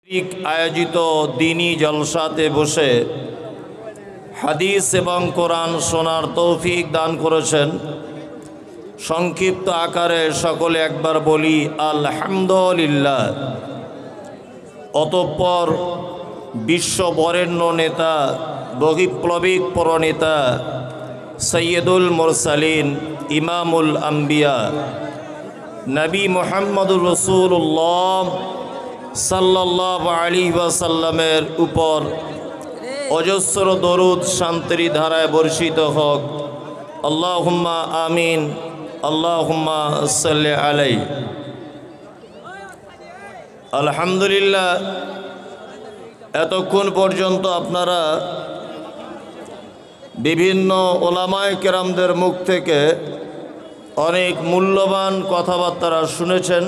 আয়োজিত দিনী জলসাতে বসে হাদিস এবং কোরআন শোনার তৌফিক দান করেছেন। সংক্ষিপ্ত আকারে সকলে একবার বলি আলহামদুলিল্লাহ। অতঃপর বিশ্ব বরেণ্য নেতা, বহিপ্লবিক প্রণেতা সৈয়দুল মুরসালিন, ইমামুল আম্বিয়া নবী মুহাম্মদুর রাসূলুল্লাহ সাল্লাল্লাহু আলাইহি ওয়াসাল্লামের উপর অজস্র দরুদ শান্তির ধারায় বর্ষিত হোক। আল্লাহুম্মা আমিন, আল্লাহুম্মা সাল্লি আলাইহি। আলহামদুলিল্লাহ, এতক্ষণ পর্যন্ত আপনারা বিভিন্ন ওলামায়ে কেরামদের মুখ থেকে অনেক মূল্যবান কথাবার্তা শুনেছেন।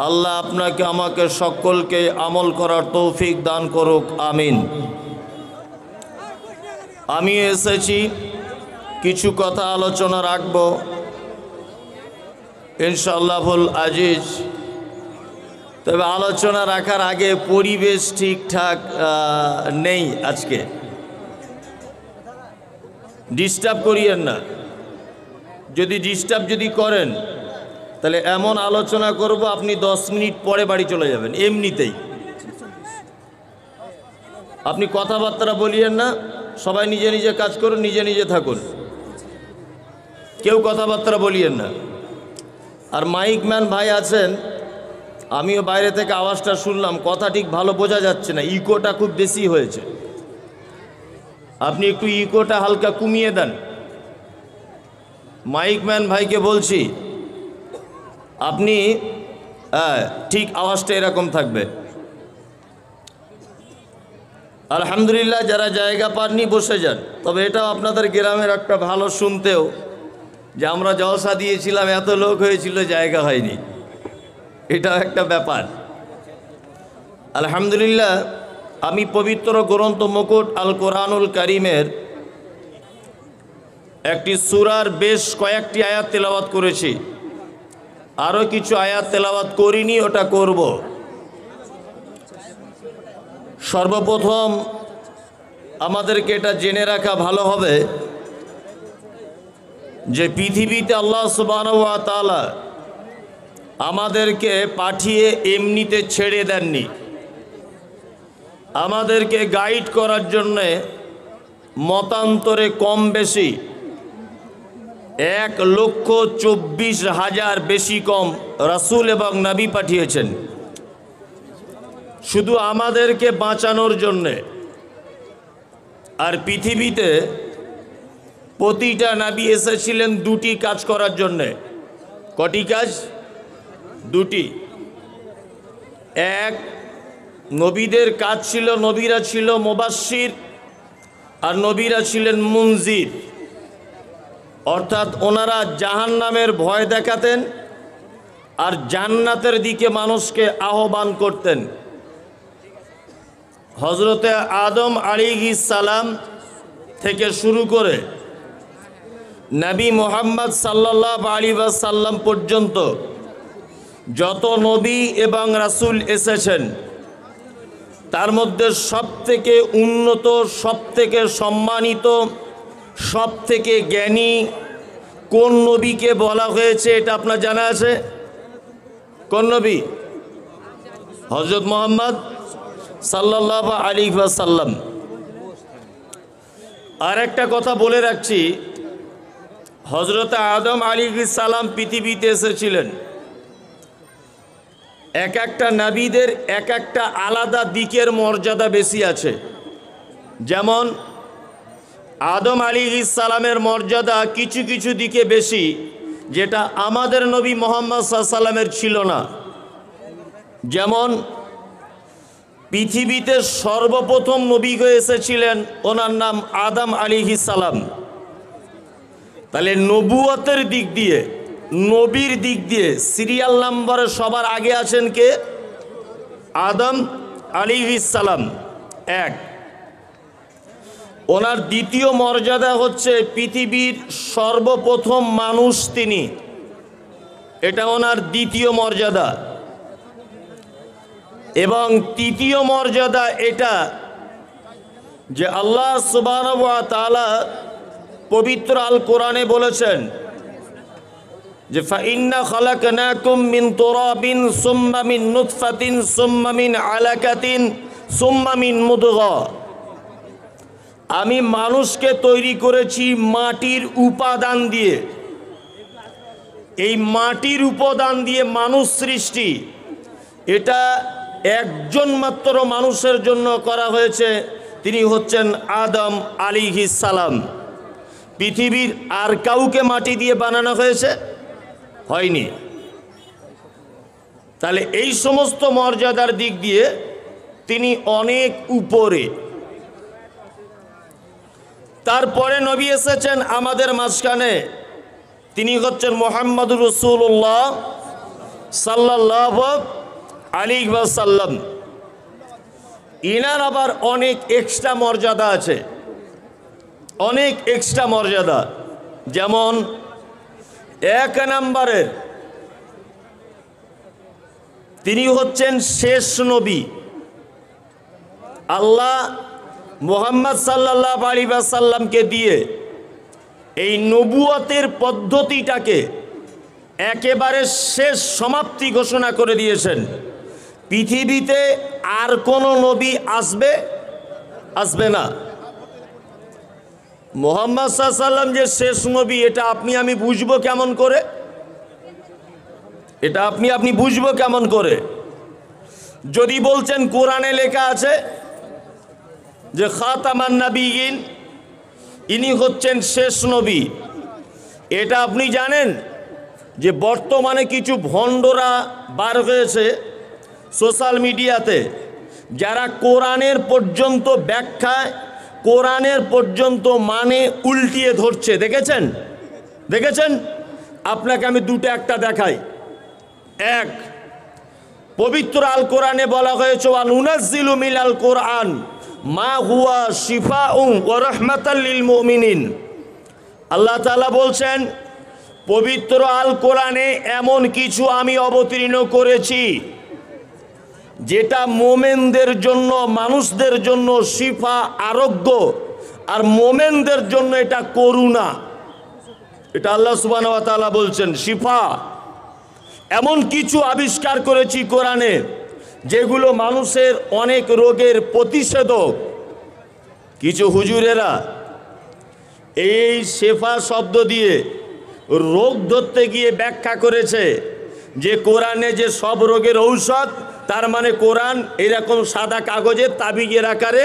আল্লাহ আপনাকে আমাকে সকলকে আমল করার তৌফিক দান করুক, আমিন। আমি এসেছি কিছু কথা আলোচনা রাখব ইনশাআল্লাহুল আজিজ। তবে আলোচনা রাখার আগে পরিবেশ ঠিকঠাক নেই, আজকে ডিস্টার্ব করিয়েন না। যদি ডিস্টার্ব করেন তাহলে এমন আলোচনা করব আপনি 10 মিনিট পরে বাড়ি চলে যাবেন এমনিতেই। আপনি কথাবার্তা বলিয়েন না, সবাই নিজে নিজে কাজ করুন, নিজে নিজে থাকুন, কেউ কথাবার্তা বলিয়েন না। আর মাইক ম্যান ভাই আছেন, আমিও বাইরে থেকে আওয়াজটা শুনলাম, কথা ঠিক ভালো বোঝা যাচ্ছে না, ইকোটা খুব বেশি হয়েছে। আপনি একটু ইকোটা হালকা কমিয়ে দেন। মাইক ম্যান ভাইকে বলছি, আপনি ঠিক আওয়াজটা এরকম থাকবে। আলহামদুলিল্লাহ, যারা জায়গা পাননি বসে যান। তবে এটাও আপনাদের গ্রামের একটা ভালো শুনতেও, যে আমরা জলসা দিয়েছিলাম, এত লোক হয়েছিল, জায়গা হয়নি, এটাও একটা ব্যাপার। আলহামদুলিল্লাহ, আমি পবিত্র গ্রন্থ মুকুট আল কোরআনুল কারীমের একটি সূরার বেশ কয়েকটি আয়াত তেলাওয়াত করেছি। আরও কিছু আয়াত তেলাওয়াত করিনি, ওটা করব। সর্বপ্রথম আমাদেরকে এটা জেনে রাখা ভালো হবে যে পৃথিবীতে আল্লাহ সুবহানাহু ওয়া তাআলা আমাদেরকে পাঠিয়ে এমনিতে ছেড়ে দেননি। আমাদেরকে গাইড করার জন্যে মতান্তরে কম বেশি 1,24,000 বেশি কম রাসূল এবং নবী পাঠিয়েছেন, শুধু আমাদেরকে বাঁচানোর জন্যে। আর পৃথিবীতে প্রতিটা নবী এসেছিলেন দুটি কাজ করার জন্যে। কটি কাজ? দুটি। এক, নবীদের কাজ ছিল, নবীরা ছিল মুবাশশির আর নবীরা ছিলেন মুনজির। অর্থাৎ ওনারা জাহান্নামের ভয় দেখাতেন আর জান্নাতের দিকে মানুষকে আহ্বান করতেন। হযরতে আদম আলাইহিস সালাম থেকে শুরু করে নবী মুহাম্মদ সাল্লাল্লাহু আলাইহি ওয়াসাল্লাম পর্যন্ত যত নবী এবং রাসূল এসেছেন, তার মধ্যে সবথেকে উন্নত, সবথেকে সম্মানিত, সবথেকে জ্ঞানী কোন নবীকে বলা হয়েছে এটা আপনার জানা আছে? কোন নবী? হযরত মুহাম্মদ সাল্লাল্লাহু আলাইহি ওয়াসাল্লাম। আর একটা কথা বলে রাখছি, হযরত আদম আলাইহিস সালাম পৃথিবীতে এসেছিলেন। এক একটা নবীদের এক একটা আলাদা দিকের মর্যাদা বেশি আছে। যেমন আদম আলাইহিস সালামের মর্যাদা কিছু কিছু দিকে বেশি, যেটা আমাদের নবী মুহাম্মদ সাল্লাল্লাহু আলাইহি ওয়াসাল্লামের ছিল না। যেমন পৃথিবীতে সর্বপ্রথম নবী হয়ে এসেছিলেন, ওনার নাম আদম আলাইহিস সালাম। তাহলে নবুয়তের দিক দিয়ে, নবীর দিক দিয়ে সিরিয়াল নাম্বারে সবার আগে আছেন কে? আদম আলাইহিস সালাম। এক। ওনার দ্বিতীয় মর্যাদা হচ্ছে পৃথিবীর সর্বপ্রথম মানুষ তিনি, এটা ওনার দ্বিতীয় মর্যাদা। এবং তৃতীয় মর্যাদা এটা যে আল্লাহ সুবহানাহু ওয়া তাআলা পবিত্র আল কোরআনে বলেছেন যে ফাইন্না খালাকনাকুম মিন তুরাবিন সুম্মা মিন নুতফাতিন সুম্মা মিন আলাকাতিন সুম্মা মিন মুদগা, আমি মানুষকে তৈরি করেছি মাটির উপাদান দিয়ে। এই মাটির উপাদান দিয়ে মানুষ সৃষ্টি, এটা একজন মাত্র মানুষের জন্য করা হয়েছে, তিনি হচ্ছেন আদম আলাইহিস সালাম। পৃথিবীর আর কাউকে মাটি দিয়ে বানানো হয়েছে? হয়নি। তাহলে এই সমস্ত মর্যাদার দিক দিয়ে তিনি অনেক উপরে। তারপরে নবী এসেছেন আমাদের মাঝখানে, তিনি হচ্ছেন মুহাম্মদুর রাসূলুল্লাহ সাল্লাল্লাহু আলাইহি ওয়াসাল্লাম। ইনার আবার অনেক এক্সট্রা মর্যাদা আছে, অনেক এক্সট্রা মর্যাদা। যেমন এক নম্বরের তিনি হচ্ছেন শেষ নবী। আল্লাহ মুহাম্মদ সাল্লাল্লাহু আলাইহি ওয়াসাল্লামকে দিয়ে এই নবুয়তের পদ্ধতিটাকে একেবারে শেষ সমাপ্তি ঘোষণা করে দিয়েছেন। পৃথিবীতে আর কোনো নবী আসবে না। মুহাম্মদ সাল্লাল্লাহু আলাইহি ওয়াসাল্লাম যে শেষ নবী, এটা আমি বুঝবো কেমন করে? এটা আপনি বুঝবো কেমন করে? যদি বলছেন কোরআনে লেখা আছে যে খাতামান নাবিয়িন, ইনি হচ্ছেন শেষ নবী, এটা আপনি জানেন যে বর্তমানে কিছু ভণ্ডরা বার হয়েছে সোশ্যাল মিডিয়াতে, যারা কোরআনের পর্যন্ত ব্যাখ্যায়, কোরআনের পর্যন্ত মানে উল্টিয়ে ধরছে। দেখেছেন? আপনাকে আমি দুটো একটা দেখাই। এক, পবিত্র আল কোরআনে বলা হয়েছে ওয়া নুনাজ্জিলু মিনাল কোরআন মা হুয়া শিফাউন ওয়া রাহমাতাল লিল মুমিনিন। আল্লাহ তাআলা বলছেন পবিত্র আল কোরআনে এমন কিছু আমি অবতীর্ণ করেছি যেটা মোমেনদের জন্য, মানুষদের জন্য শিফা, আরোগ্য, আর মোমেনদের জন্য এটা করুণা। এটা আল্লাহ সুবহানাহু ওয়া তাআলা বলছেন শিফা। এমন কিছু আবিষ্কার করেছি কোরআনে যেগুলো মানুষের অনেক রোগের প্রতিষেধক। কিছু হুজুরেরা এই শেফা শব্দ দিয়ে রোগ ধরতে গিয়ে ব্যাখ্যা করেছে যে কোরআনে যে সব রোগের ঔষধ, তার মানে কোরআন এরকম সাদা কাগজের তাবিজের আকারে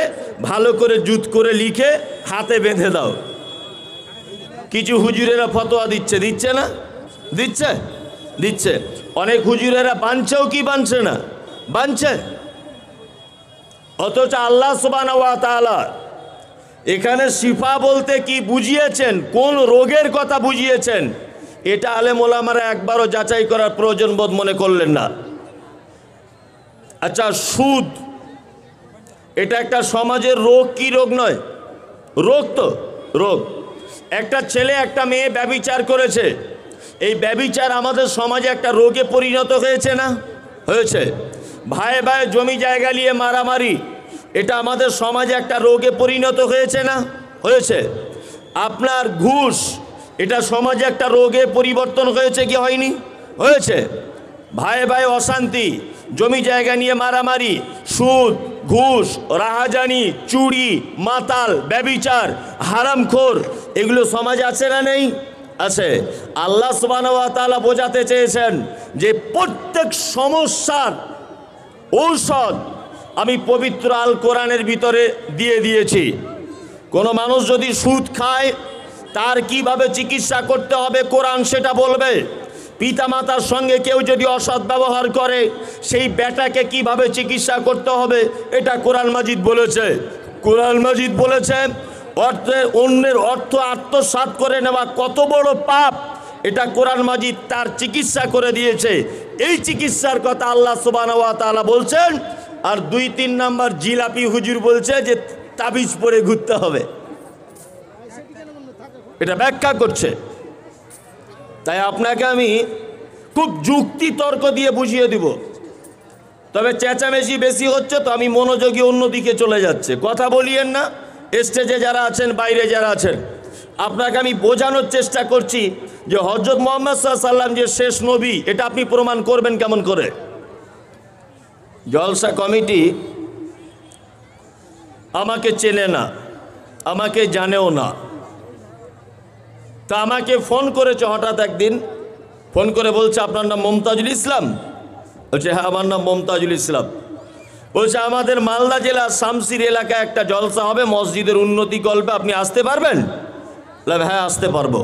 ভালো করে জুত করে লিখে হাতে বেঁধে দাও। কিছু হুজুরেরা ফতোয়া দিচ্ছে না? দিচ্ছে। অনেক হুজুরেরা বানছেও কি বানছে না? বানছে। অথচ আল্লাহ সুবহানাহু ওয়া তাআলা এখানে শিফা বলতে কি বুঝিয়েছেন, কোন রোগের কথা বুঝিয়েছেন, এটা আলেম ওলামারা একবারও যাচাই করার প্রয়োজন বোধ মনে করলেন না। আচ্ছা, সুদ এটা একটা সমাজের রোগ কি রোগ নয়? রোগ তো রোগ। একটা ছেলে একটা মেয়ে ব্যভিচার করেছে, এই ব্যভিচার আমাদের সমাজে একটা রোগে পরিণত হয়েছে না? হয়েছে। ভাই জমি জায়গা নিয়ে মারামারি, এটা আমাদের সমাজে একটা রোগে পরিণত হয়েছে না? হয়েছে। আপনার ঘুষ, এটা সমাজে একটা রোগে পরিবর্তন হয়েছে কি হয়নি? হয়েছে। ভাই অশান্তি, জমি জায়গা নিয়ে মারামারি, সুদ, ঘুষ, রাহাজানি, চুরি, মাতাল, ব্যভিচার, হারামখোর, এগুলো সমাজে আছে না নেই? আছে। আল্লাহ সুবহানাহু ওয়া তাআলা বোঝাতে চেয়েছেন যে প্রত্যেক সমস্যার ঔষধ আমি পবিত্র আল কোরআনের ভিতরে দিয়ে দিয়েছি। কোনো মানুষ যদি সুদ খায় তার কিভাবে চিকিৎসা করতে হবে কোরআন সেটা বলবে। পিতামাতার সঙ্গে কেউ যদি অসৎ ব্যবহার করে সেই বেটাকে কিভাবে চিকিৎসা করতে হবে এটা কোরআন মাজিদ বলেছে। কোরআন মাজিদ বলেছে অন্যের অর্থ আত্মসাৎ করে নেওয়া কত বড় পাপ, এটা কোরআন মাজিদ তার চিকিৎসা করে দিয়েছে। এই চিকিৎসার কথা আল্লাহ সুবহানাহু ওয়া তাআলা বলছেন। আর 2-3 নাম্বার জিলাপি হুজুর বলছে যে তাবিজ পরে ঘুরতে হবে, এটা ব্যাখ্যা করছে। তাই আপনাকে আমি খুব যুক্তি তর্ক দিয়ে বুঝিয়ে দিব। তবে চেঁচামেচি বেশি হচ্ছে তো আমি মনোযোগী অন্যদিকে চলে যাচ্ছে। কথা বলিয়েন না, স্টেজে যারা আছেন, বাইরে যারা আছেন, আপনাকে আমি বোঝানোর চেষ্টা করছি যে হযরত মুহাম্মদ সাল্লাল্লাহু আলাইহি ওয়াসাল্লাম যে শেষ নবী, এটা আপনি প্রমাণ করবেন কেমন করে? জলসা কমিটি আমাকে চেনে না, আমাকে জানেও না। তা আমাকে ফোন করেছে হঠাৎ একদিন, ফোন করে বলছে আপনার নাম মমতাজুল ইসলাম? বলছে হ্যাঁ আমার নাম মমতাজুল ইসলাম। বলছে আমাদের মালদা জেলার শামসির এলাকায় একটা জলসা হবে মসজিদের উন্নতি কল্পে, আপনি আসতে পারবেন? হ্যাঁ আসতে পারবো।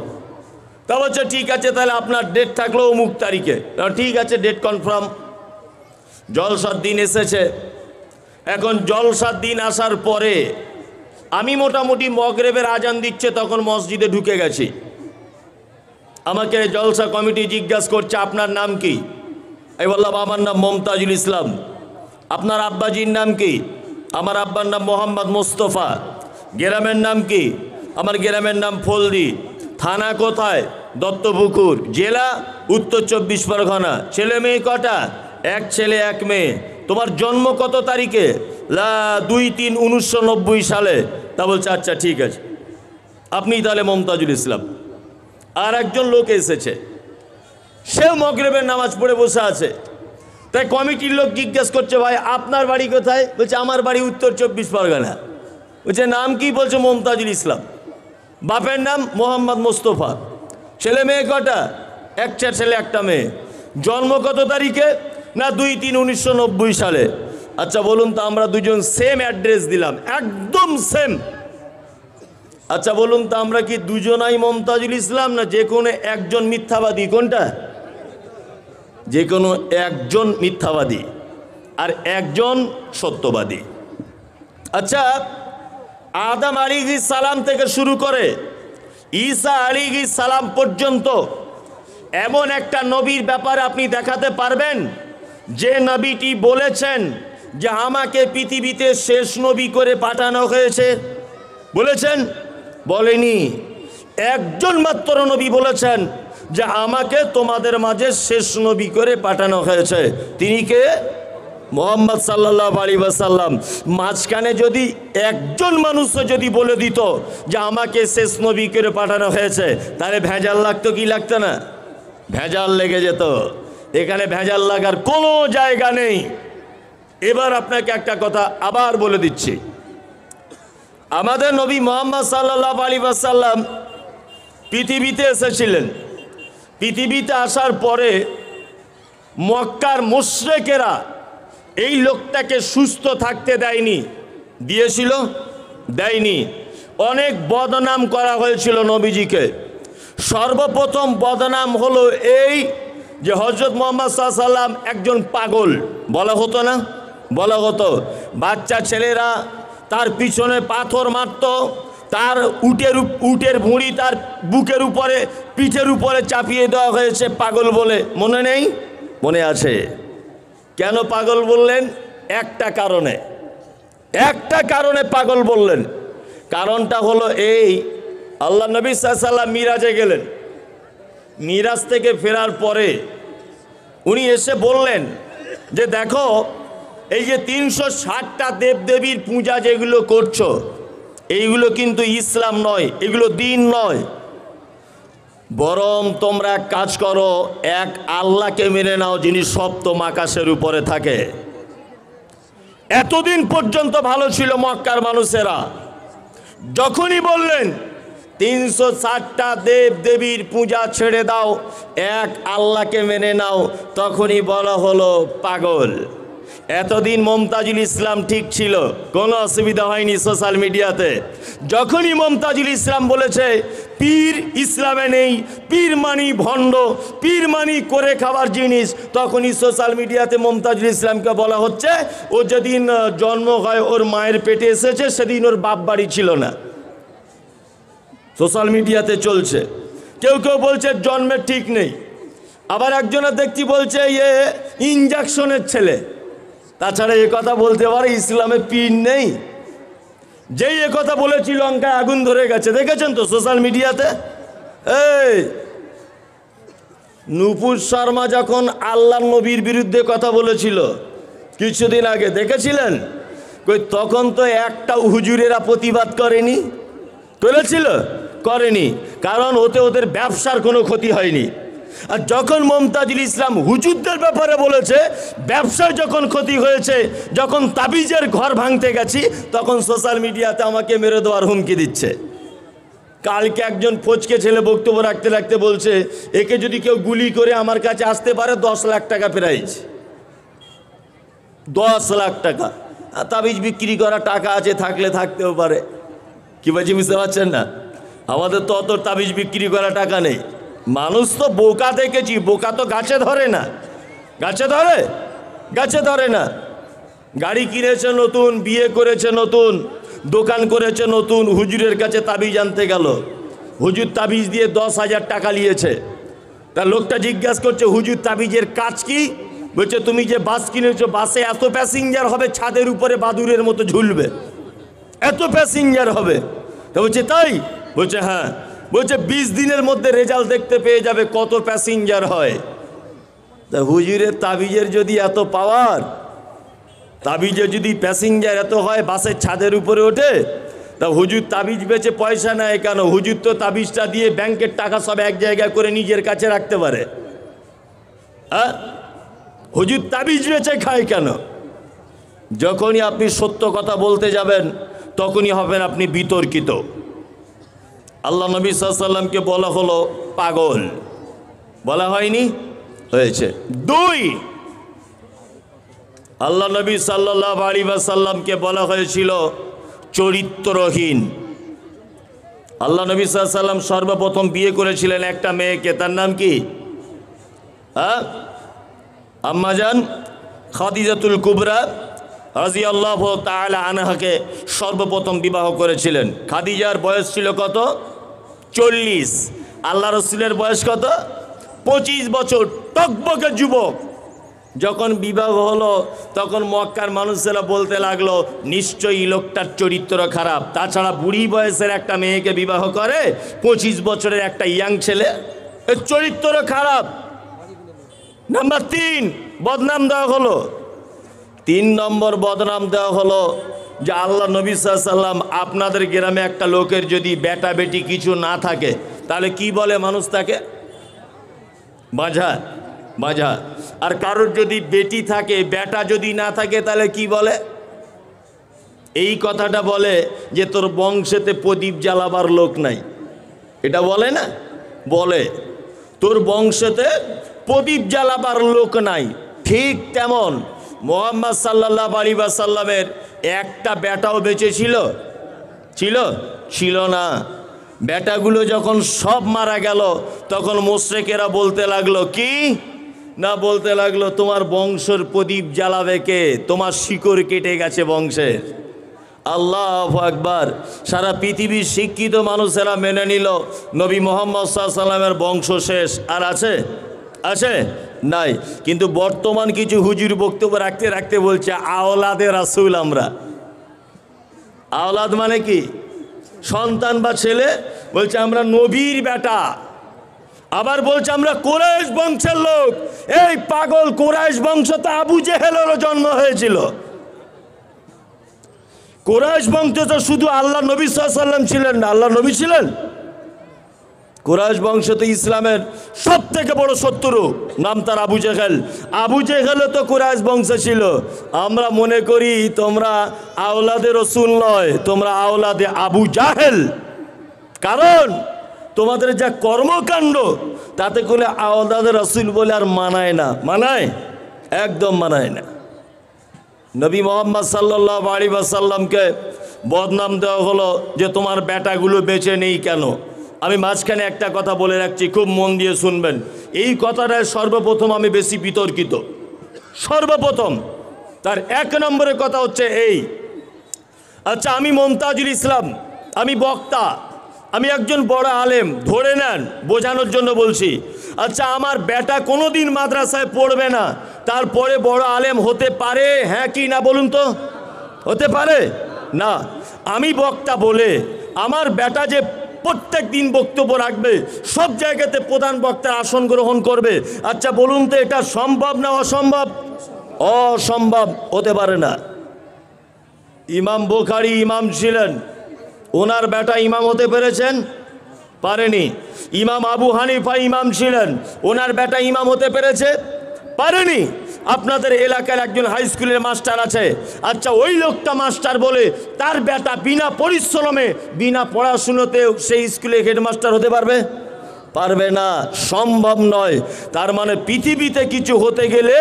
তা বলছে ঠিক আছে, তাহলে আপনার ডেট থাকলো অমুক তারিখে। ঠিক আছে, ডেট কনফার্ম। জলসার দিন এসেছে। এখন জলসার দিন আসার পরে আমি মোটামুটি মগরিবের আজান দিচ্ছে তখন মসজিদে ঢুকে গেছি। আমাকে জলসা কমিটি জিজ্ঞাসা করছে আপনার নাম কি? আমি বললাম আমার নাম মমতাজুল ইসলাম। আপনার আব্বাজির নাম কি? আমার আব্বার নাম মোহাম্মদ মোস্তফা। গ্রামের নাম কি? আমার গ্রামের নাম ফলদি। থানা কোথায়? দত্তপুকুর। জেলা উত্তর 24 পরগনা। ছেলে মেয়ে কটা? এক ছেলে এক মেয়ে। তোমার জন্ম কত তারিখে? 2-3-1990 সালে। তা বলছে আচ্ছা ঠিক আছে, আপনি তাহলে মমতাজুল ইসলাম। আর একজন লোক এসেছে, সেও মগরিবের নামাজ পড়ে বসে আছে। তাই কমিটির লোক জিজ্ঞেস করছে ভাই আপনার বাড়ি কোথায়? বলছে আমার বাড়ি উত্তর 24 পরগনা। বলছে নাম কি? বলছে মমতাজুল ইসলাম। বাপের নাম মোহাম্মদ মোস্তফা। ছেলে মেয়ে কটা? একটা ছেলে একটা মেয়ে। জন্ম কত তারিখে? না 2-3-1990 সালে। আচ্ছা বলুন তো, আমরা দুজন সেম অ্যাড্রেস দিলাম, একদম সেম। আচ্ছা বলুন তো, আমরা কি দুজনাই মমতাজুল ইসলাম না যে কোনো একজন মিথ্যাবাদী? কোনটা? যে কোনো একজন মিথ্যাবাদী আর একজন সত্যবাদী। আচ্ছা, আদম আলাইহিস সালাম থেকে শুরু করে ঈসা আলাইহিস সালাম পর্যন্ত এমন একটা নবীর ব্যাপারে আপনি দেখাতে পারবেন যে নবীটি বলেছেন যে আমাকে পৃথিবীতে শেষ নবী করে পাঠানো হয়েছে? বলেছেন? বলেনি। একজন মাত্র নবী বলেছেন যে আমাকে তোমাদের মাঝে শেষ নবী করে পাঠানো হয়েছে। তিনি কে? মুহাম্মদ সাল্লাল্লাহু আলাইহি ওয়াসাল্লাম। মাঝখানে যদি একজন মানুষও যদি বলে দিত যে আমাকে শেষ নবী করে পাঠানো হয়েছে, তাহলে ভেজাল লাগতো কি লাগতো না? ভেজাল লেগে যেত। এখানে ভেজাল লাগার কোনো জায়গা নেই। এবার আপনাকে একটা কথা আবার বলে দিচ্ছি, আমাদের নবী মুহাম্মদ সাল্লাল্লাহু আলাইহি ওয়াসাল্লাম পৃথিবীতে এসেছিলেন। পৃথিবীতে আসার পরে মক্কার মুশরিকেরা এই লোকটাকে সুস্থ থাকতে দেয়নি। দিয়েছিল? দেয়নি। অনেক বদনাম করা হয়েছিল নবীজিকে। সর্বপ্রথম বদনাম হলো এই যে হযরত মুহাম্মদ সাল্লাল্লাহু আলাইহি ওয়াসাল্লাম একজন পাগল। বলা হতো না? বলা হতো। বাচ্চা ছেলেরা তার পিছনে পাথর মারত, তার উটের ভুঁড়ি তার বুকের উপরে, পিঠের উপরে চাপিয়ে দেওয়া হয়েছে পাগল বলে। মনে নেই? মনে আছে। কেন পাগল বললেন? একটা কারণে, একটা কারণে পাগল বললেন। কারণটা হলো এই, আল্লাহ নবী সাল্লাল্লাহু আলাইহি ওয়াসাল্লাম মিরাজে গেলেন। মিরাজ থেকে ফেরার পরে উনি এসে বললেন যে দেখো, এই যে 360টা দেবদেবীর পূজা যেগুলো করছো, এইগুলো কিন্তু ইসলাম নয়, এগুলো দিন নয়। বরং তোমরা কাজ করো, এক আল্লাহকে মেনে নাও যিনি সপ্তম আকাশের উপরে থাকে। এতদিন পর্যন্ত ভালো ছিল মক্কার মানুষেরা। যখনই বললেন 360টা দেব দেবীর পূজা ছেড়ে দাও, এক আল্লাহকে মেনে নাও, তখনই বলা হলো পাগল। এতদিন মমতাজুল ইসলাম ঠিক ছিল, কোনো অসুবিধা হয়নি সোশ্যাল মিডিয়াতে। যখনই মমতাজুল ইসলাম বলেছে পীর ইসলামে নেই, পীর মানি ভণ্ড, পীর মানি করে খাবার জিনিস, তখনই সোশ্যাল মিডিয়াতে মমতাজুল ইসলামকে বলা হচ্ছে ও যেদিন জন্ম হয় ওর মায়ের পেটে এসেছে সেদিন ওর বাপ বাড়ি ছিল না। সোশ্যাল মিডিয়াতে চলছে। কেউ কেউ বলছে জন্মের ঠিক নেই, আবার একজনের দেখছি বলছে এ ইঞ্জেকশনের ছেলে। তাছাড়া এ কথা বলতে পারে ইসলামে পীর নেই। যেই এ কথা বলেছি লঙ্কায় আগুন ধরে গেছে, দেখেছেন তো সোশ্যাল মিডিয়াতে। এই নূপুর শর্মা যখন আল্লাহর নবীর বিরুদ্ধে কথা বলেছিল, কিছুদিন আগে দেখেছিলেন? কই তখন তো একটা হুজুরেরা প্রতিবাদ করেনি, করেছিল? করেনি, কারণ ওতে ওদের ব্যবসার কোনো ক্ষতি হয়নি। আর যখন মমতাজুল ইসলাম হুজুরদের ব্যাপারে বলেছে ব্যবসায় যখন ক্ষতি হয়েছে, যখন তাবিজের ঘর ভাঙতে গেছি, তখন সোশ্যাল মিডিয়াতে আমাকে মেরে দেওয়ার হুমকি দিচ্ছে। কালকে একজন ফচকে ছেলে বক্তব্য রাখতে রাখতে বলছে, একে যদি কেউ গুলি করে আমার কাছে আসতে পারে 10 লাখ টাকা প্রাইজ। 10 লাখ টাকা। আর তাবিজ বিক্রি করা টাকা আছে, থাকলে থাকতেও পারে। কি বলছি বুঝতে পারছেন না? আমাদের তো অত তাবিজ বিক্রি করা টাকা নেই। মানুষ তো বোকা দেখেছি, বোকা তো গাছে ধরে না। গাছে ধরে? গাছে ধরে না। গাড়ি কিনেছে নতুন, বিয়ে করেছে নতুন, দোকান করেছে নতুন, হুজুরের কাছে তাবিজ আনতে গেল, হুজুর তাবিজ দিয়ে 10,000 টাকা নিয়েছে। তা লোকটা জিজ্ঞাসা করছে, হুজুর তাবিজের কাজ কি? বলছে, তুমি যে বাস কিনেছো, বাসে এত প্যাসেঞ্জার হবে, ছাদের উপরে বাদুরের মতো ঝুলবে, এত প্যাসেঞ্জার হবে। তা বলছে তাই? বলছে হ্যাঁ। বলছে 20 দিনের মধ্যে রেজাল্ট দেখতে পেয়ে যাবে কত প্যাসেঞ্জার হয়। তা হুজুরের তাবিজের যদি এত পাওয়ার, তাবিজে যদি প্যাসেঞ্জার এত হয়, বাসের ছাদের উপরে ওঠে, তা হুজুর তাবিজ বেচে পয়সা নেয় কেন? হুজুর তো তাবিজটা দিয়ে ব্যাংকের টাকা সব এক জায়গায় করে নিজের কাছে রাখতে পারে। হ্যাঁ, হুজুর তাবিজ বেচে খায় কেন? যখনই আপনি সত্য কথা বলতে যাবেন, তখনই হবেন আপনি বিতর্কিত। আল্লাহ নবী সাল্লাল্লাহু আলাইহি ওয়াসাল্লামকে বলা হলো পাগল, বলা হয়নি? হয়েছে। 2, আল্লাহ নবী সাল্লাল্লাহু আলাইহি ওয়াসাল্লামকে বলা হয়েছিল চরিত্রহীন। আল্লাহ নবী সাল্লাল্লাহু আলাইহি ওয়াসাল্লাম সর্বপ্রথম বিয়ে করেছিলেন একটা মেয়েকে, তার নাম কি? হ্যাঁ, আম্মাজান খাদিজাতুল কুবরা রাদিয়াল্লাহু তাআলা আনহাকে সর্বপ্রথম বিবাহ করেছিলেন। খাদিজার বয়স ছিল কত? 40। আল্লাহ রসুলের বয়স কত? 25 বছর, টকবকে যুবক। যখন বিবাহ হলো, তখন মক্কার মানুষেরা বলতে লাগলো, নিশ্চয়ই লোকটার চরিত্র খারাপ। তাছাড়া বুড়ি বয়সের একটা মেয়েকে বিবাহ করে 25 বছরের একটা ইয়াং ছেলে, এর চরিত্র খারাপ। নাম্বার 3 বদনাম দেওয়া হলো। 3 নম্বর বদনাম দেওয়া হলো যে আল্লাহ নবী সাল্লাল্লাহু আলাইহি ওয়াসাল্লাম, আপনাদের গ্রামে একটা লোকের যদি বেটা বেটি কিছু না থাকে, তাহলে কি বলে মানুষ তাকে? বাঁঝা, বাঁঝা। আর কারোর যদি বেটি থাকে, বেটা যদি না থাকে, তাহলে কি বলে? এই কথাটা বলে যে তোর বংশেতে প্রদীপ জ্বালাবার লোক নাই। এটা বলে না? বলে তোর বংশেতে প্রদীপ জ্বালাবার লোক নাই। ঠিক তেমন মুহাম্মদ সাল্লাল্লাহু আলাইহি ওয়াসাল্লামের একটা বেটাও বেঁচে ছিল? ছিল? ছিল না। বেটাগুলো যখন সব মারা গেল, তখন মুশরিকেরা বলতে লাগলো কি না, বলতে লাগলো তোমার বংশের প্রদীপ জ্বালাবে কে? তোমার শিকড় কেটে গেছে বংশের। আল্লাহু আকবার। সারা পৃথিবীর শিক্ষিত মানুষেরা মেনে নিল নবী মুহাম্মদ সাল্লাল্লাহু আলাইহি ওয়াসাল্লামের বংশ শেষ। আর আছে? আছে? নাই। কিন্তু বর্তমান কিছু হুজুর বক্তব্য রাখতে রাখতে বলছে আওলাদে রাসূল আমরা। আওলাদ মানে কি? সন্তান বা ছেলে। বলছে আমরা নবীর বেটা। আবার বলছে আমরা কুরাইশ বংশের লোক। এই পাগল, কুরাইশ বংশতে আবু জেহেলেরও জন্ম হয়েছিল। কুরাইশ বংশ তো শুধু আল্লাহ নবী সাল্লাল্লাহু আলাইহি ওয়াসাল্লাম ছিলেন না, আল্লাহ নবী ছিলেন। কুরাইশ বংশ তো ইসলামের সব থেকে বড় শত্রু, নাম তার আবু জেহেল। আবু জেহেলও তো কুরাইশ বংশে ছিল। আমরা মনে করি তোমরা আওলাদে রসুল নয়, তোমরা আওলাদে আবু জাহেল। কারণ তোমাদের যা কর্মকাণ্ড, তাতে করে আওলাদে রসুল বলে আর মানায় না। মানায়? একদম মানায় না। নবী মুহাম্মদ সাল্লাল্লাহু আলাইহি ওয়াসাল্লামকে বদনাম দেওয়া হলো যে তোমার বেটাগুলো বেঁচে নেই কেন। আমি মাঝখানে একটা কথা বলে রাখছি, খুব মন দিয়ে শুনবেন। এই কথাটায় সর্বপ্রথম আমি বেশি বিতর্কিত। সর্বপ্রথম তার 1 নম্বরের কথা হচ্ছে এই, আচ্ছা আমি মমতাজুল ইসলাম, আমি বক্তা, আমি একজন বড় আলেম, ধরে নেন, বোঝানোর জন্য বলছি। আচ্ছা আমার বেটা কোনোদিন মাদ্রাসায় পড়বে না, তারপরে বড় আলেম হতে পারে? হ্যাঁ কি না বলুন তো? হতে পারে না। আমি বক্তা বলে আমার বেটা যে প্রত্যেক দিন বক্তব্য রাখবে, সব জায়গাতে প্রধান বক্তার আসন গ্রহণ করবে, আচ্ছা বলুন তো এটা সম্ভব না অসম্ভব? অসম্ভব হতে পারে না। ইমাম বুখারী ইমাম ছিলেন, ওনার বেটা ইমাম হতে পেরেছেন? পারেনি। ইমাম আবু হানিফা ইমাম ছিলেন, ওনার বেটা ইমাম হতে পেরেছে? পারেনি। আপনাদের এলাকার একজন হাই স্কুলের মাস্টার আছে, আচ্ছা ওই লোকটা মাস্টার বলে তার বেটা বিনা পরিশ্রমে বিনা পড়াশুনোতেও সেই স্কুলে হেডমাস্টার হতে পারবে? পারবে না, সম্ভব নয়। তার মানে পৃথিবীতে কিছু হতে গেলে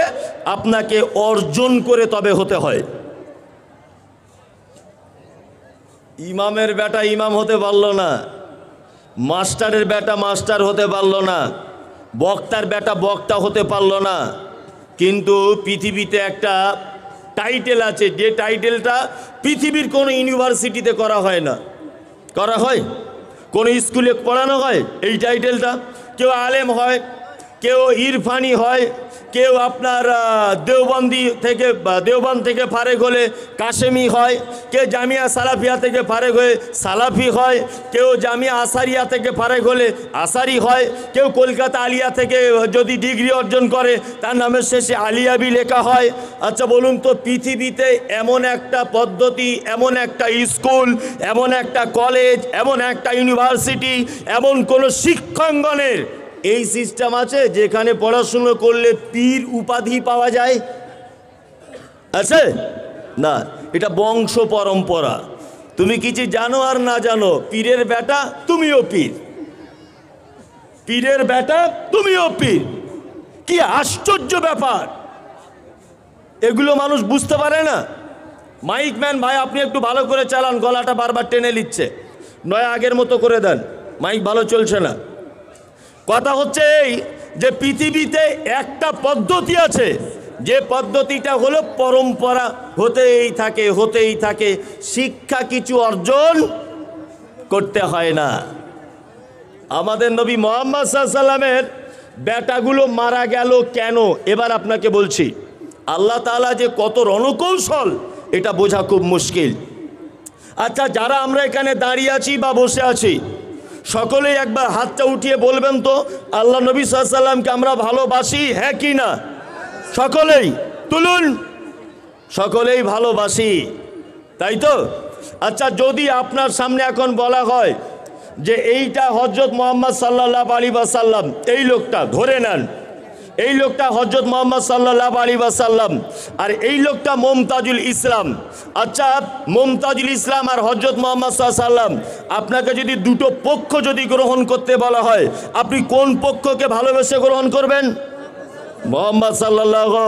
আপনাকে অর্জন করে তবে হতে হয়। ইমামের বেটা ইমাম হতে পারল না, মাস্টারের বেটা মাস্টার হতে পারল না, বক্তার বেটা বক্তা হতে পারল না, কিন্তু পৃথিবীতে একটা টাইটেল আছে, যে টাইটেলটা পৃথিবীর কোনো ইউনিভার্সিটিতে করা হয় না। করা হয়? কোনো স্কুলে পড়ানো হয় এই টাইটেলটা? কেউ আলেম হয়, কেউ ইরফানি হয়, কেউ আপনার দেওবন্দ থেকে ফারেক হলে কাশেমি হয়, কেউ জামিয়া সালাফিয়া থেকে ফারেক হয়ে সালাফি হয়, কেউ জামিয়া আসারিয়া থেকে ফারেক হলে আসারি হয়, কেউ কলকাতা আলিয়া থেকে যদি ডিগ্রি অর্জন করে তার নামের শেষে আলিয়াবি লেখা হয়। আচ্ছা বলুন তো, পৃথিবীতে এমন একটা পদ্ধতি, এমন একটা স্কুল, এমন একটা কলেজ, এমন একটা ইউনিভার্সিটি, এমন কোনো শিক্ষাঙ্গনের এই সিস্টেম আছে যেখানে পড়াশুনো করলে পীর উপাধি পাওয়া যায়? আছে না। এটা বংশ পরম্পরা। তুমি কিছু জানো আর না জানো, পীরের বেটা তুমিও পীর, পীরের বেটা তুমিও পীর। কি আশ্চর্য ব্যাপার! এগুলো মানুষ বুঝতে পারে না। মাইক ম্যান ভাই, আপনি একটু ভালো করে চালান, গলাটা বারবার টেনে নিচ্ছে, নয় আগের মতো করে দেন, মাইক ভালো চলছে না। কথা হচ্ছে এই যে পৃথিবীতে একটা পদ্ধতি আছে, যে পদ্ধতিটা হলো পরম্পরা, হতেই থাকে। শিক্ষা কিছু অর্জন করতে হয় না। আমাদের নবী মুহাম্মদ সাল্লাল্লাহু আলাইহি ওয়াসাল্লামের বেটাগুলো মারা গেল কেন? এবার আপনাকে বলছি। আল্লাহ তাআলা যে কত রণকৌশল, এটা বোঝা খুব মুশকিল। আচ্ছা, যারা আমরা এখানে দাঁড়িয়ে আছি বা বসে আছি, সকলেই একবার হাতটা উঠিয়ে বলবেন তো, আল্লাহ নবী সাল্লাল্লাহু আলাইহি ওয়াসাল্লামকে আমরা ভালোবাসি, হ্যাঁ কি না? সকলেই তুলুন। সকলেই ভালোবাসি, তাই তো? আচ্ছা, যদি আপনার সামনে এখন বলা হয় যে এইটা হযরত মুহাম্মদ সাল্লাল্লাহু আলাইহি ওয়াসাল্লাম, এই লোকটা ধরে নেন, এই লোকটা হযরত মুহাম্মদ সাল্লাল্লাহু আলাইহি ওয়াসাল্লাম, আর এই লোকটা মুমতাজুল ইসলাম। আচ্ছা, মুমতাজুল ইসলাম আর হযরত মুহাম্মদ সাল্লাল্লাহু আলাইহি ওয়াসাল্লাম, আপনাকে যদি দুটো পক্ষ যদি গ্রহণ করতে বলা হয়, আপনি কোন পক্ষকে ভালোবেসে গ্রহণ করবেন? মুহাম্মদ সাল্লাল্লাহু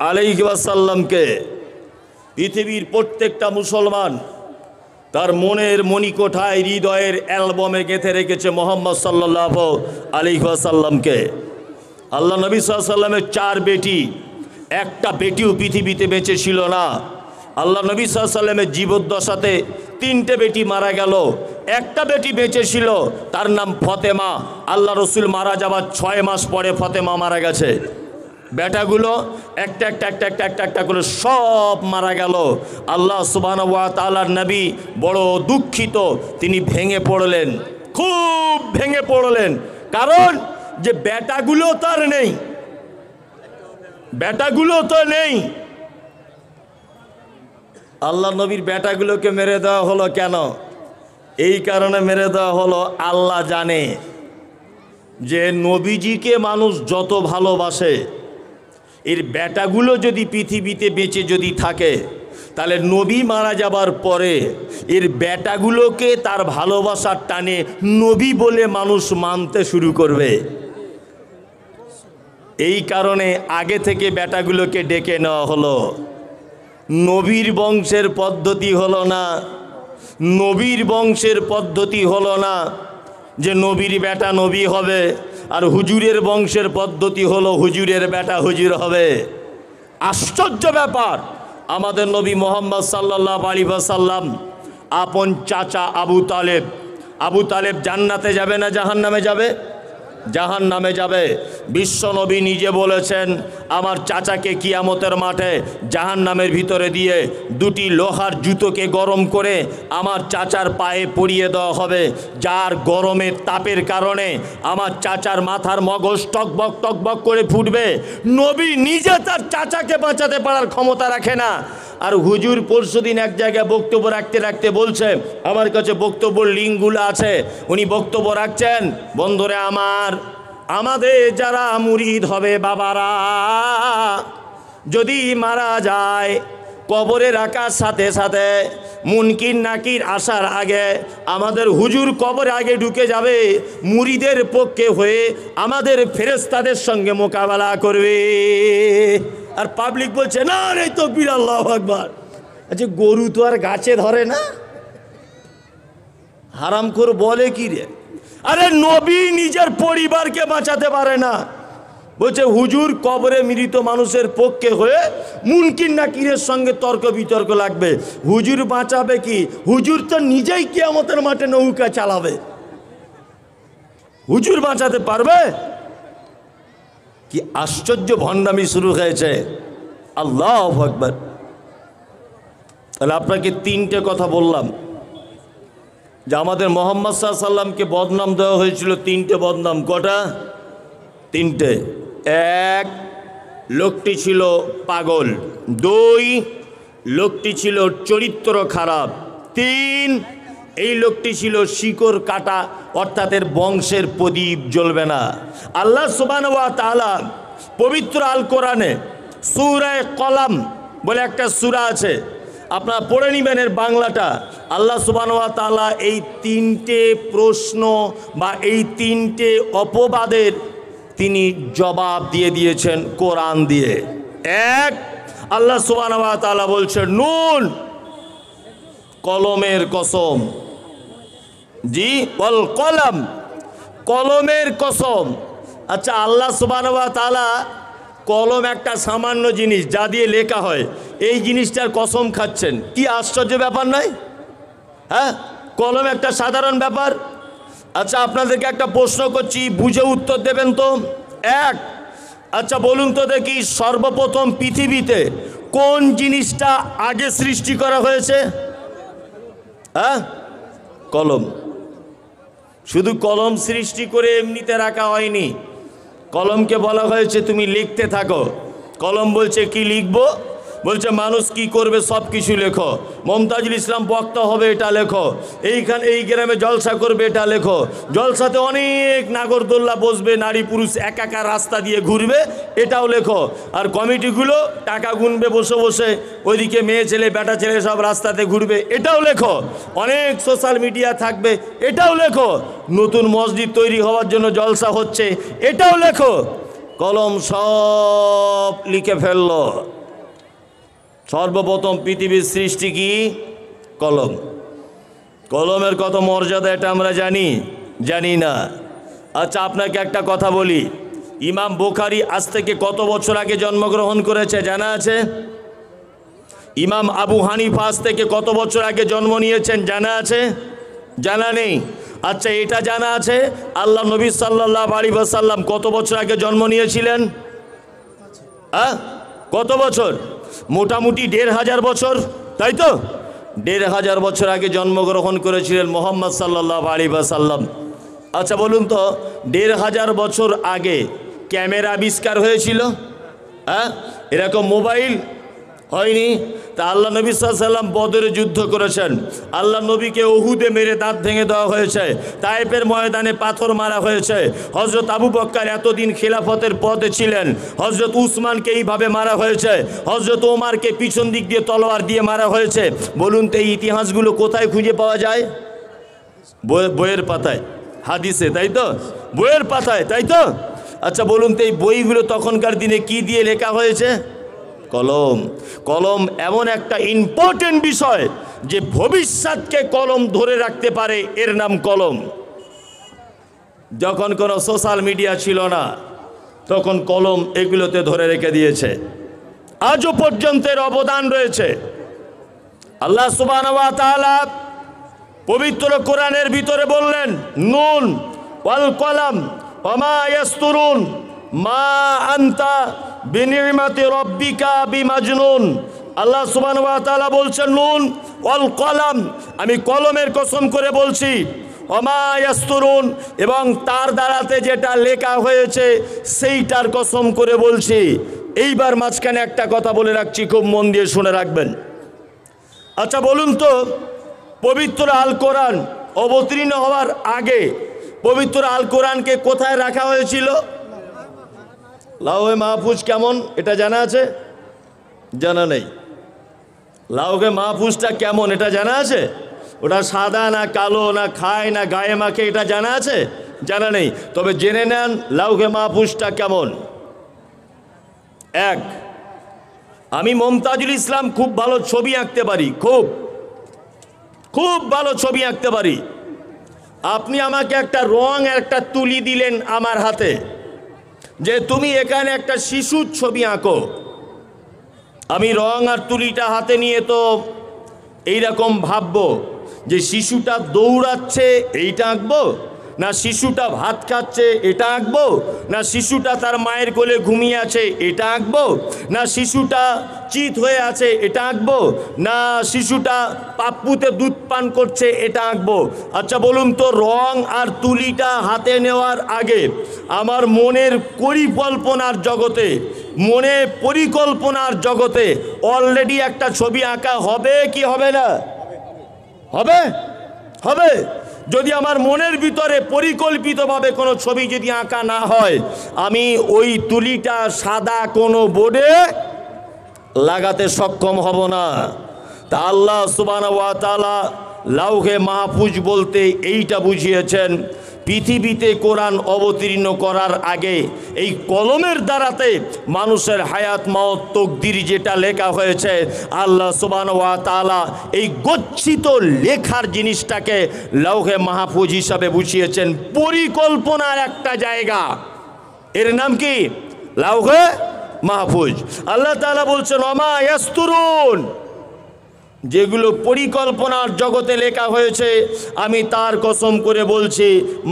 আলাইহি ওয়াসাল্লামকে। পৃথিবীর প্রত্যেকটা মুসলমান তার মনের মণিকোঠায়, হৃদয়ের অ্যালবামে গেঁথে রেখেছে মুহাম্মদ সাল্লাল্লাহু আলাইহি ওয়াসাল্লামকে। আল্লাহ নবী সাল্লাল্লাহু আলাইহি ওয়াসাল্লামের 4 বেটি, একটা বেটিও পৃথিবীতে বেঁচে ছিল না। আল্লাহ নবী সাল্লাল্লাহু আলাইহি ওয়াসাল্লামের জীবদ্দশাতে 3টে বেটি মারা গেল, একটা বেটি বেঁচে ছিল, তার নাম ফতেমা। আল্লাহ রসুল মারা যাবার 6 মাস পরে ফতেমা মারা গেছে। বেটাগুলো একটা একটা করে সব মারা গেল। আল্লাহ সুবহানাহু ওয়া তাআলার নবী বড় দুঃখিত, তিনি ভেঙে পড়লেন, খুব ভেঙে পড়লেন। কারণ যে বেটাগুলো তার নেই, বেটাগুলো তো নেই। আল্লাহ নবীর বেটাগুলোকে মেরে দেওয়া হলো কেন? এই কারণে মেরে দেওয়া হলো, আল্লাহ জানে যে নবীজিকে মানুষ যত ভালোবাসে, এর বেটাগুলো যদি পৃথিবীতে বেঁচে যদি থাকে, তাহলে নবী মারা যাবার পরে এর বেটাগুলোকে তার ভালোবাসার টানে নবী বলে মানুষ মানতে শুরু করবে। এই কারণে আগে থেকে বেটাগুলোকে ডেকে নেওয়া হলো। নবীর বংশের পদ্ধতি হলো না, নবীর বংশের পদ্ধতি হলো না যে নবীর বেটা নবী হবে, আর হুজুরের বংশের পদ্ধতি হলো হুজুরের বেটা হুজুর হবে। আশ্চর্য ব্যাপার! আমাদের নবী মুহাম্মদ সাল্লাল্লাহু আলাইহি ওয়াসাল্লাম আপন চাচা আবু তালেব জান্নাতে যাবে না জাহান্নামে যাবে? জাহান নামে যাবে। বিশ্বনবী নিজে বলেছেন, আমার চাচাকে কিয়ামতের মাঠে জাহান নামের ভিতরে দিয়ে দুটি লোহার জুতোকে গরম করে আমার চাচার পায়ে পরিয়ে দেওয়া হবে, যার গরমের তাপের কারণে আমার চাচার মাথার মগজ টকবক টকবক করে ফুটবে। নবী নিজে তার চাচাকে বাঁচাতে পারার ক্ষমতা রাখে না, আর হুজুর পরশুদিন এক জায়গায় বক্তব্য রাখতে রাখতে বলছে, আমার কাছে বক্তব্যের লিঙ্কগুলো আছে, উনি বক্তব্য রাখছেন, বন্ধুরে আমাদের যারা মুরিদ হবে বাবারা, যদি মারা যায় কবরে রাখার সাথে সাথে মুনকির নাকির আসার আগে আমাদের হুজুর কবরে আগে ঢুকে যাবে, মুরিদের পক্ষে হয়ে আমাদের ফেরেশতাদের সঙ্গে মোকাবেলা করবে। আর পাবলিক বলছে না রে তাকবীর আল্লাহু আকবার। আচ্ছা গরু তো আর গাছে ধরে না, হারামখোর বলে কি রে? আরে নবী নিজের পরিবারকে বাঁচাতে পারে না, বলছে হুজুর কবরে মৃত মানুষের পক্ষে হয়ে মুনকির নাকিরের সঙ্গে তর্ক বিতর্ক লাগবে। হুজুর বাঁচাবে কি? হুজুর তো নিজেই কিয়ামতের মাঠে নৌকা চালাবে, হুজুর বাঁচাতে পারবে? কি আশ্চর্য ভণ্ডামি শুরু হয়েছে। আল্লাহু আকবার। তাহলে আপনাকে তিনটে কথা বললাম যে আমাদের মুহাম্মদ সাল্লাল্লাহু আলাইহি ওয়াসাল্লামকে বদনাম দেওয়া হয়েছিল, তিনটে বদনাম। কটা? তিনটে। এক, লোকটি ছিল পাগল। দুই, লোকটি ছিল চরিত্র খারাপ। তিন, এই লোকটি ছিল শিকড় কাটা, অর্থাৎ এর বংশের প্রদীপ জ্বলবে না। আল্লাহ সুবহানাহু ওয়া তাআলা পবিত্র আল কোরআনে সূরা কলম বলে একটা সূরা আছে, আপনারা পড়ে নেবেন এর বাংলাটা। আল্লাহ সুবহানাহু ওয়া তাআলা এই তিনটে প্রশ্ন বা এই তিনটে অপবাদের তিনি জবাব দিয়ে দিয়েছেন কোরআন দিয়ে। এক, আল্লাহ সুবহানাহু ওয়া তাআলা বলছেন নুন, কলমের কসম। জি, ওয়াল কলম, কলমের কসম। আচ্ছা আল্লাহ সুবহানাহু ওয়া তাআলা কলম একটা সামান্য জিনিস যা দিয়ে লেখা হয়, এই জিনিসটার কসম খাচ্ছেন, কি আশ্চর্য ব্যাপার নয়? হ্যাঁ, কলম একটা সাধারণ ব্যাপার। আচ্ছা আপনাদেরকে একটা প্রশ্ন করছি, বুঝে উত্তর দেবেন তো। এক, আচ্ছা বলুন তো দেখি, সর্বপ্রথম পৃথিবীতে কোন জিনিসটা আগে সৃষ্টি করা হয়েছে? হ্যাঁ, কলম। শুধু কলম সৃষ্টি করে এমনিতে রাখা হয়নি, কলমকে বলা হয়েছে তুমি লিখতে থাকো। কলম বলছে কি লিখবো? বলছে মানুষ কি করবে সব কিছু লেখো। মমতাজুল ইসলাম বক্তা হবে এটা লেখো, এইখানে এই গ্রামে জলসা করবে এটা লেখো, জলসাতে অনেক নাগরদোল্লা বসবে, নারী পুরুষ একাকার রাস্তা দিয়ে ঘুরবে এটাও লেখো। আর কমিটিগুলো টাকা গুনবে বসে বসে, ওইদিকে মেয়ে ছেলে বেটা ছেলে সব রাস্তাতে ঘুরবে এটাও লেখো। অনেক সোশ্যাল মিডিয়া থাকবে এটাও লেখো। নতুন মসজিদ তৈরি হওয়ার জন্য জলসা হচ্ছে এটাও লেখো। কলম সব লিখে ফেললো। সর্বপ্রথম পৃথিবীর সৃষ্টি কি? কলম। কলমের কত মর্যাদা এটা আমরা জানি না। আচ্ছা আপনাকে একটা কথা বলি, ইমাম বুখারী আজ থেকে কত বছর আগে জন্মগ্রহণ করেছে জানা আছে? ইমাম আবু হানিফা আজ থেকে কত বছর আগে জন্ম নিয়েছেন জানা আছে? জানা নেই। আচ্ছা এটা জানা আছে আল্লাহ নবী সাল্লাল্লাহু আলাইহি ওয়াসাল্লাম কত বছর আগে জন্ম নিয়েছিলেন? হ্যাঁ, কত বছর? মোটামুটি ১৫০০ বছর, তাই তো? ১৫০০ বছর আগে জন্মগ্রহণ করেছিলেন মুহাম্মদ সাল্লাল্লাহু আলাইহি ওয়াসাল্লাম। আচ্ছা বলুন তো ১৫০০ বছর আগে ক্যামেরা আবিষ্কার হয়েছিল? হ্যাঁ, এরকম মোবাইল হয়নি। তা আল্লাহ নবী সাল্লাল্লাহু আলাইহি ওয়াসাল্লাম বদরে যুদ্ধ করেছেন, আল্লাহ নবীকে উহুদে মেরে দাঁত ভেঙে দেওয়া হয়েছে, তায়েফের ময়দানে পাথর মারা হয়েছে। হযরত আবু বকর এতদিন খিলাফতের পদে ছিলেন, হযরত উসমানকে এইভাবে মারা হয়েছে, হযরত ওমরকে পিছন দিক দিয়ে তলোয়ার দিয়ে মারা হয়েছে। বলুন তো এই ইতিহাসগুলো কোথায় খুঁজে পাওয়া যায়? বইয়ের পাতায়, হাদিসে, তাই তো? বইয়ের পাতায়, তাই তো? আচ্ছা বলুন তো এই বইগুলো তখনকার দিনে কি দিয়ে লেখা হয়েছে? কলম। কলম এমন একটা ইম্পর্টেন্ট বিষয় যে ভবিষ্যৎকে কলম ধরে রাখতে পারে, এর নাম কলম। যখন কোনো সোশ্যাল মিডিয়া ছিল না তখন কলম এগুলোতে ধরে রেখে দিয়েছে, আজও পর্যন্ত এর অবদান রয়েছে। আল্লাহ সুবহানাহু ওয়া তাআলা পবিত্র কোরআনের ভিতরে বললেন নুন ওয়াল কলম ওমা ইয়াসতুরুন মা আনতা বিনিমাতি রব্বিকা বিমাজনুন। আল্লাহ সুবহানাহু ওয়া তাআলা বলছেন নুন ওয়াল কলম, আমি কলমের কসম করে বলছি, ওমা ইয়াসতুরুন, এবং তার দ্বারাতে যেটা লেখা হয়েছে সেইটার কসম করে বলছি। এইবার মাঝখানে একটা কথা বলে রাখছি, খুব মন দিয়ে শুনে রাখবেন। আচ্ছা বলুন তো, পবিত্র আল কোরআন অবতীর্ণ হওয়ার আগে পবিত্র আল কোরআনকে কোথায় রাখা হয়েছিল? লাউহে মাহফুজ কেমন এটা জানা আছে? জানা নেই। লাউহে মাহফুজটা কেমন এটা জানা আছে? ওটা সাদা না কালো না খায় না গায়ে মাখে এটা জানা আছে? জানা নেই। তবে জেনে নেন লাউহে মাহফুজটা কেমন। এক, আমি মমতাজুল ইসলাম খুব ভালো ছবি আঁকতে পারি, খুব ভালো ছবি আঁকতে পারি। আপনি আমাকে একটা রং আর একটা তুলি দিলেন আমার হাতে, যে তুমি এখানে একটা শিশুর ছবি আঁকো। আমি রং আর তুলিটা হাতে নিয়ে তো এইরকম ভাববো যে শিশুটা দৌড়াচ্ছে এইটা আঁকবো, না শিশুটা ভাত খাচ্ছে এটা আঁকবো, না শিশুটা তার মায়ের কোলে ঘুমিয়ে আছে এটা আঁকবো, না শিশুটা চিত হয়ে আছে এটা আঁকবো, না শিশুটা পাপ্পুতে দুধ পান করছে এটা আঁকবো। আচ্ছা বলুন তো, রং আর তুলিটা হাতে নেওয়ার আগে আমার মনের পরিকল্পনার জগতে অলরেডি একটা ছবি আঁকা হবে কি হবে না? হবে, হবে। যদি আমার মনের ভিতরে পরিকল্পিতভাবে কোনো ছবি যদি আঁকা না হয়, আমি ওই তুলিটা সাদা কোনো বোর্ডে লাগাতে সক্ষম হব না। তা আল্লাহ সুবহানাহু ওয়া তাআলা লাউহে মাহফুজ বলতে এইটা বুঝিয়েছেন, পৃথিবীতে কোরআন অবতীর্ণ করার আগে এই কলমের দ্বারাতে মানুষের হায়াত মাওত তকদির যেটা লেখা হয়েছে, আল্লাহ সুবহানাহু ওয়া তাআলা এই গচ্ছিত লেখার জিনিসটাকে লাউহে মাহফুজ হিসাবে বুঝিয়েছেন পরিকল্পনার একটা জায়গা। এর নাম কি? লাউহে মাহফুজ। আল্লাহ তাআলা বলছেন ওমা ইয়াসতুরুন, যেগুলো পরিকল্পনার জগতে লেখা হয়েছে আমি তার কসম করে বলছি,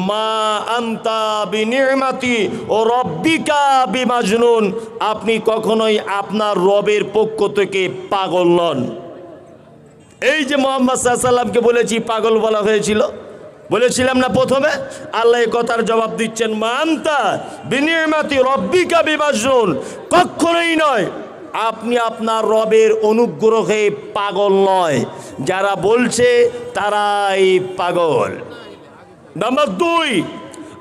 মা আনতা বিনিমাতি ও রব্বিকা বিমাজনুন, আপনি কখনোই আপনার রবের পক্ষ থেকে পাগল নন। এই যে মুহাম্মদ সাল্লাল্লাহু আলাইহি ওয়াসাল্লামকে বলেছি পাগল বলা হয়েছিল, বলেছিলাম না প্রথমে? আল্লাহ এই কথার জবাব দিচ্ছেন, মা আনতা বিনিমাতি রব্বিকা বিমাজনুন, কখনোই নয়, আপনি আপনার রবের অনুগ্রহে পাগল নয়। যারা বলছে তারাই পাগল। নাম্বার 2,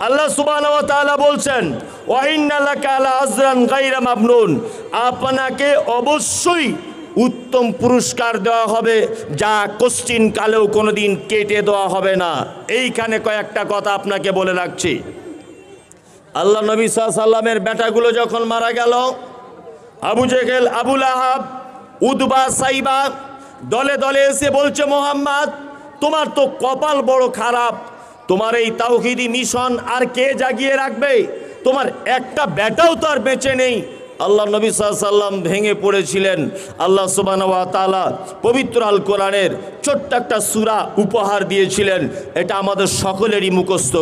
আল্লাহ সুবহানাহু ওয়া তাআলা বলছেন ওয়া ইন্না লাকা লা আজরান গায়রা মামনুন, আপনাকে অবশ্যই উত্তম পুরস্কার দেওয়া হবে যা কোশ্চিন কালেও কোনোদিন কেটে দেওয়া হবে না। এইখানে কয়েকটা কথা আপনাকে বলে রাখছি। আল্লাহ নবী সাল্লাল্লাহু আলাইহি ওয়াসাল্লামের বেটাগুলো যখন মারা গেল, আবু জেহেল, আবু লাহাব, উতবা, সাইবা দলে দলে এসে বলছে, মোহাম্মদ তোমার তো কপাল বড় খারাপ, তোমার এই তাওহীদি মিশন আর কে জাগিয়ে রাখবে? তোমার একটা বেটাও তো আর বেঁচে নেই। আল্লাহ নবী সাল্লাল্লাহু আলাইহি ওয়াসাল্লাম ভেঙে পড়েছিলেন। আল্লাহ সুবহানাহু ওয়া তাআলা পবিত্র আল কোরআনের ছোট্ট একটা সূরা উপহার দিয়েছিলেন, এটা আমাদের সকলেরই মুখস্থ।